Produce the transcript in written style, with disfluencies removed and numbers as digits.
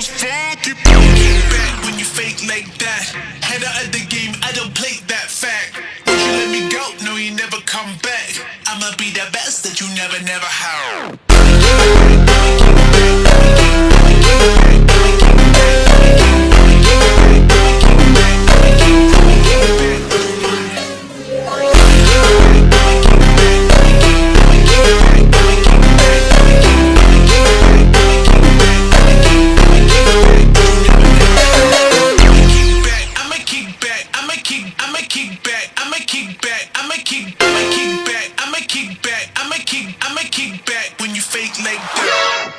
was funky. Kick back when you fake like that. Head out of the game, I don't play that fact. Won't you let me go? No, you never come back. I'ma be the best that you never had. I'ma kick back when you fake like that.